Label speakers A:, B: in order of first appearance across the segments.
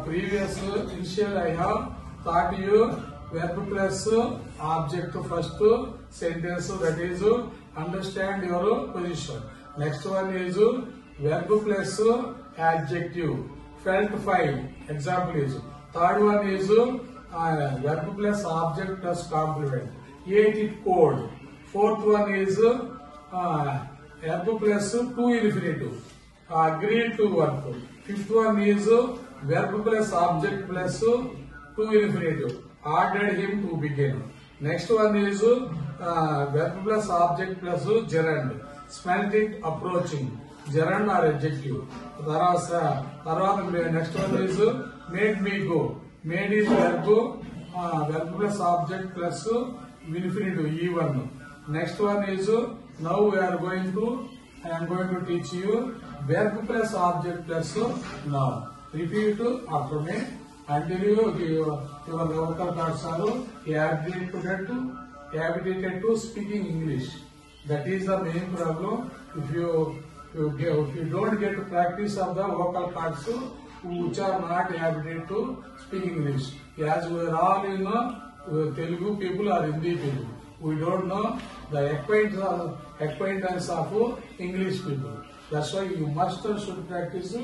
A: previous initial I have taught you verb plus object first sentence, that is understand your position. Next one is verb plus adjective. Felt 5 example is. Third one is verb plus object plus complement. 8 it code. Fourth one is verb plus to infinitive. Agreed to work. Fifth one is verb plus object plus to infinitive. Ordered him to begin. Next one is verb plus object plus gerund. Smelt it approaching. Gerund or adjective. Next one is made me go. Made is verb plus object plus infinitive E1. Next one is now we are going to I am going to teach you verb plus object plus noun. Repeat after me until your vocal cords are habituated to speaking English. That is the main problem. If you don't get to practice of the vocal cords which are not habituated to speak English. As we are all in Telugu people or Hindi people, we don't know the acquaintance of English people. That's why you must should practice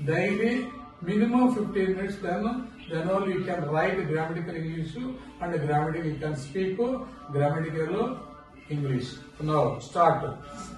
A: daily, minimum 15 minutes. Then only you can write grammatical English and grammatical you can speak grammatical English. Now start.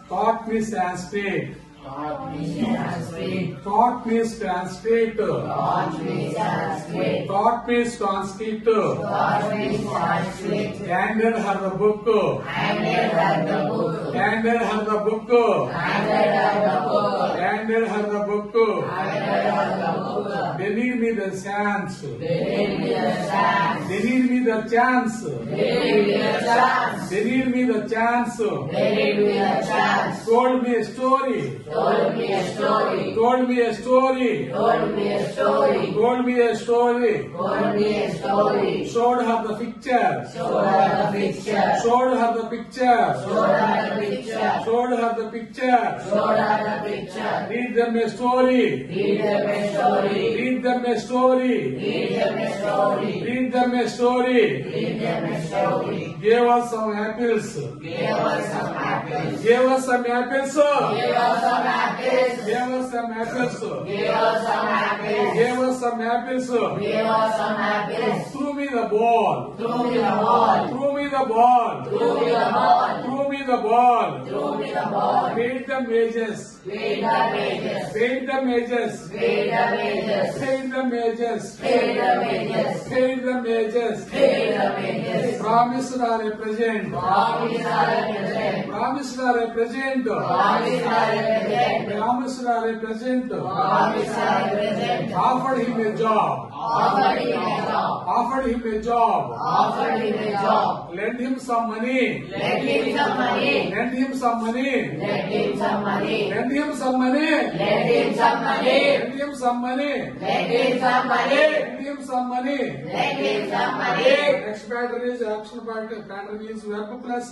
A: Taught me Sanskrit.
B: Taught me Sanskrit.
A: Taught me Sanskrit.
B: Taught me Sanskrit.
A: Taught me Sanskrit.
B: Taught me Sanskrit.
A: Handed her the book.
B: Handed her the book.
A: Handed her the book.
B: Handed her the book.
A: Handed her the book.
B: Handed her the book.
A: They need me the chance.
B: They need me the chance.
A: They need me the chance.
B: They need me the chance.
A: They need me the chance.
B: They need me the chance.
A: Told me a story.
B: Told me a story.
A: Told me a story.
B: Told me a story.
A: Told me a story.
B: Told me a story.
A: Showed her the picture.
B: Showed her the picture.
A: Showed her the picture.
B: Showed her the picture.
A: Showed her the picture.
B: Showed her the picture.
A: Read them a story.
B: Read them a story.
A: Read them a story.
B: Read them a story.
A: Read them a story.
B: Read them a story.
A: Gave us some apples.
B: Give us some apples.
A: Gave us some apples.
B: Give us some apples.
A: Gave us some apples.
B: Give us some apples.
A: Gave us some apples.
B: Give us some apples.
A: Threw me the ball.
B: Throw me the ball.
A: Threw me the ball.
B: Throw me the ball.
A: Threw me the ball.
B: Throw me the ball.
A: Paid the wages.
B: Paid the wages.
A: Paid the wages.
B: Paid the wages.
A: Paid the wages.
B: Paid the wages.
A: Paid the wages.
B: Paid the wages.
A: Promised or a present.
B: Promise are a present.
A: Promised or a present.
B: Promise are a present.
A: Promised or a present.
B: Promise are a present.
A: Offered him a job.
B: Offered him a job.
A: Offered him a job.
B: Offered him a job.
A: Lend him some money.
B: Lend him some money.
A: Lend him some money.
B: Lend him some money.
A: Lend him some money.
B: Lend him some money.
A: Lend him some money.
B: Lend him some money.
A: Lend him some money.
B: Lend him some money.
A: Next pattern is action pattern is verb plus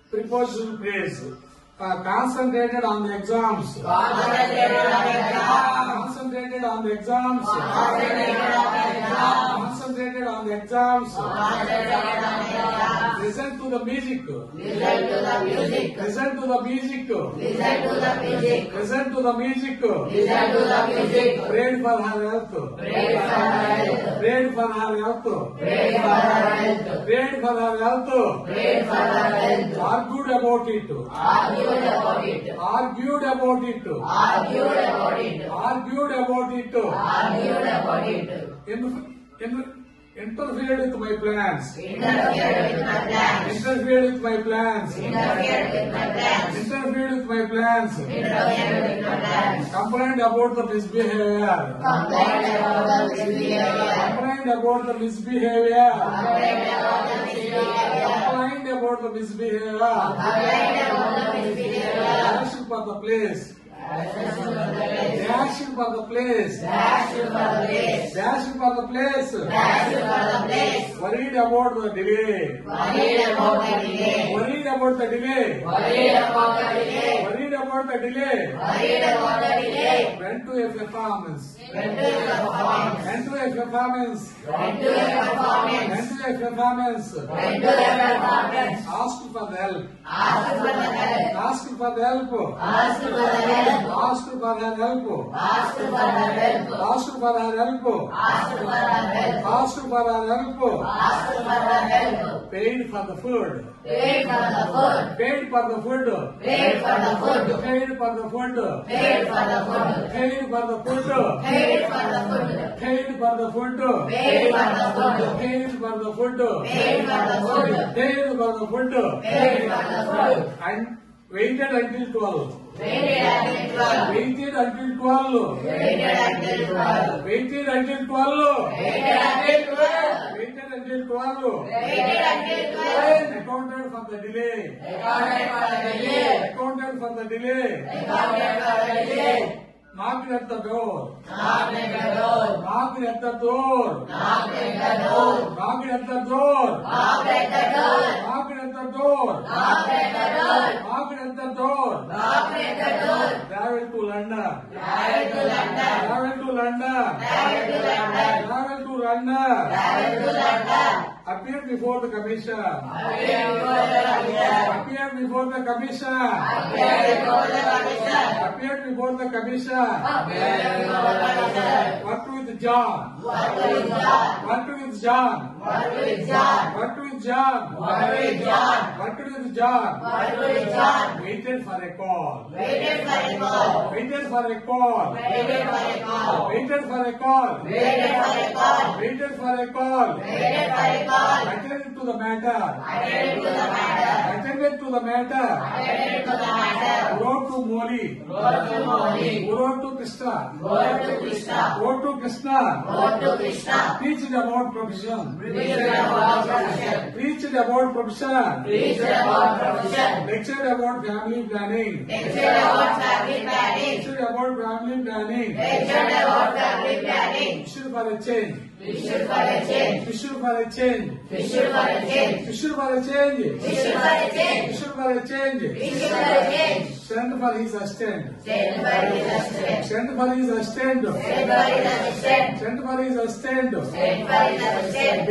A: prepositional phrase. Concentrated on the exams.
B: Concentrated on the exam.
A: Concentrated on the exams.
B: Concentrated on the exam.
A: Concentrated on the exams.
B: Concentrated on the exam.
A: Listen to the music.
B: Listen to the music.
A: Listen to the music.
B: Listen to the music.
A: Listen to the music.
B: Listen to the music.
A: Prayed for her health.
B: Pray for her health.
A: Prayed for her health.
B: Pray for her health.
A: Prayed for her health.
B: Pray for her health.
A: Argued about it.
B: Argued about it.
A: Argued about it.
B: Argued about it.
A: Argued about it.
B: Argued about it.
A: Interfered with my plans.
B: Interfered with my plans.
A: Interfered with my plans.
B: Interfered with my plans.
A: Interfered with my plans.
B: Interfered with my plans.
A: Complained about the misbehavior.
B: Complained about the misbehavior.
A: Complained about the misbehavior.
B: Complained about the misbehavior.
A: Complained about the misbehavior.
B: Complained about the misbehavior.
A: Action for the place. Action for the place.
B: Dash for the place.
A: Action for the place.
B: Dash for the place.
A: Worried about the delay.
B: Worried about the delay.
A: Worried about the delay.
B: Worried about the delay.
A: Worried about the delay.
B: Worried about the delay.
A: Went to a performance.
B: Went to the performance.
A: Went to a performance.
B: Went to a performance.
A: Went to a performance.
B: Went to a performance.
A: Asked for the help.
B: Asked for the help.
A: Asked for the help.
B: Asked for the help.
A: Asked for the help.
B: Asked for the help.
A: Asked for the help.
B: Asked for the help.
A: Asked for the help.
B: Asked for the help.
A: Paid for the food.
B: Paid for the food.
A: Paid for the food.
B: Paid for the food.
A: Paid for the food.
B: Paid for the food.
A: Paid for the food.
B: Paid for the food.
A: Paid for the food.
B: Paid for the food.
A: Paid for the food.
B: Paid for the food.
A: Paid for the food.
B: Paid for the food.
A: And waited until 12.
B: Waited until 12.
A: Waited until 12.
B: Waited until 12.
A: Waited until 12.
B: Waited until 12.
A: Waited until 12.
B: Waited until 12.
A: Accounted for the delay.
B: Accounted for the delay.
A: Accounted for the delay.
B: Accounted for the delay.
A: Knocked at the door.
B: Knocked at the door.
A: Knocked at the door.
B: Knocked at the door.
A: Knocked at the door.
B: Knocked at the door.
A: Knocked at the door.
B: Knocked at the door.
A: Knocked at the door.
B: Knocked at the door.
A: Travel to London.
B: Travel to London.
A: Travel to London.
B: Travel to London.
A: Travel to London.
B: Travel to London.
A: Appear before the commission.
B: Appear before the commission.
A: Appear before the commission.
B: Appear before the commission.
A: Appear before the commission.
B: Appear before the commission.
A: Worked with John.
B: Worked with John.
A: Worked with John.
B: Worked with John.
A: Worked with John.
B: Worked with John.
A: Worked with John.
B: Worked with John.
A: Waited for a call.
B: Waited for a call.
A: Waited for a call.
B: Waited for a call.
A: Waited for a call.
B: Waited for a call.
A: Waited for a call.
B: Waited for a call.
A: Attended to the matter.
B: Attended to the matter.
A: Attended to the matter.
B: Attended to the matter.
A: Wrote to Moli.
B: Wrote to Moli.
A: Wrote to Krishna.
B: Wrote to Krishna.
A: Wrote to Krishna.
B: Wrote to Krishna.
A: Preached about profession.
B: Preached about profession.
A: Preached about profession.
B: Preached about profession.
A: Lectured about family planning.
B: Lectured about family planning.
A: Lectured about family planning.
B: Lectured about family planning.
A: Wished for a change.
B: Wished for a change.
A: Wished for a change.
B: Wished for a change.
A: Wished for a change.
B: Wished for a change.
A: Wished for a change.
B: Wished for a change.
A: Sent for his assistant.
B: Sent for his assistant.
A: Sent for his assistant.
B: Sent for his assistant.
A: Sent for his assistant.
B: Sent for his assistant.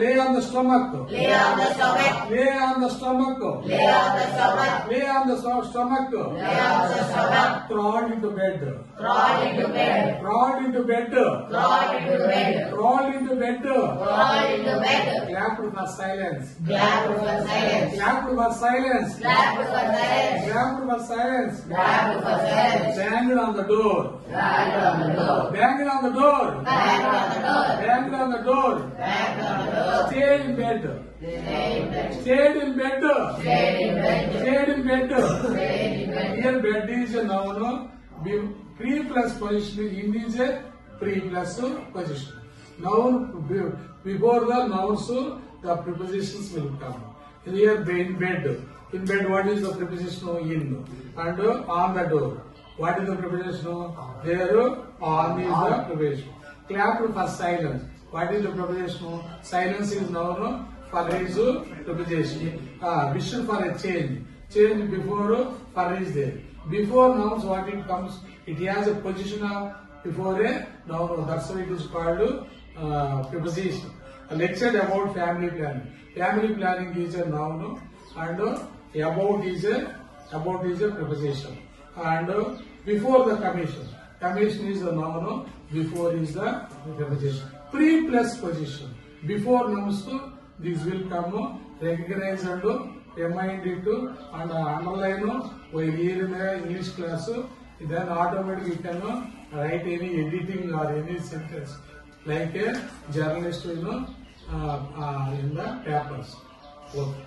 A: Lay on the stomach.
B: Lay on the stomach.
A: Lay on the stomach.
B: Lay on the stomach.
A: Lay on the stomach.
B: Lay on the stomach.
A: Crawled into bed.
B: Crawled into bed.
A: Crawled into bed.
B: Crawled into bed.
A: Crawled into bed.
B: Crawled into bed.
A: Clapped for silence.
B: Clapped for silence.
A: Clapped for silence.
B: Clapped for silence.
A: Clapped for silence.
B: Clapped for silence.
A: Banged on the door.
B: Banged on the door.
A: Banged on the door.
B: Banged on the door.
A: Banged on the door.
B: Banged on the door.
A: Stayed in bed.
B: Stayed in bed.
A: Stayed in bed.
B: Stayed in bed.
A: Stayed in bed.
B: Stayed in bed.
A: Here bed is a noun. Pre plus position in is a pre plus position. Noun before the nouns the prepositions will come. Here in bed. In bed what is the preposition in? And on the door. What is the preposition? There on is the preposition. Clapped for silence. What is the preposition? Silence is noun. For is preposition. Wished for a change. Change before for is there. Before nouns what it comes? It has a position of before a noun. That's why it is called preposition. Lectured about family planning. Family planning is a noun and about is a preposition. And before the commission. Commission is a noun. Before is the preposition. Pre plus position. Before nouns this will come recognize and remind it and underline while here in the English class. Then automatically you can write any editing or any sentence like a journalist in the papers. Okay.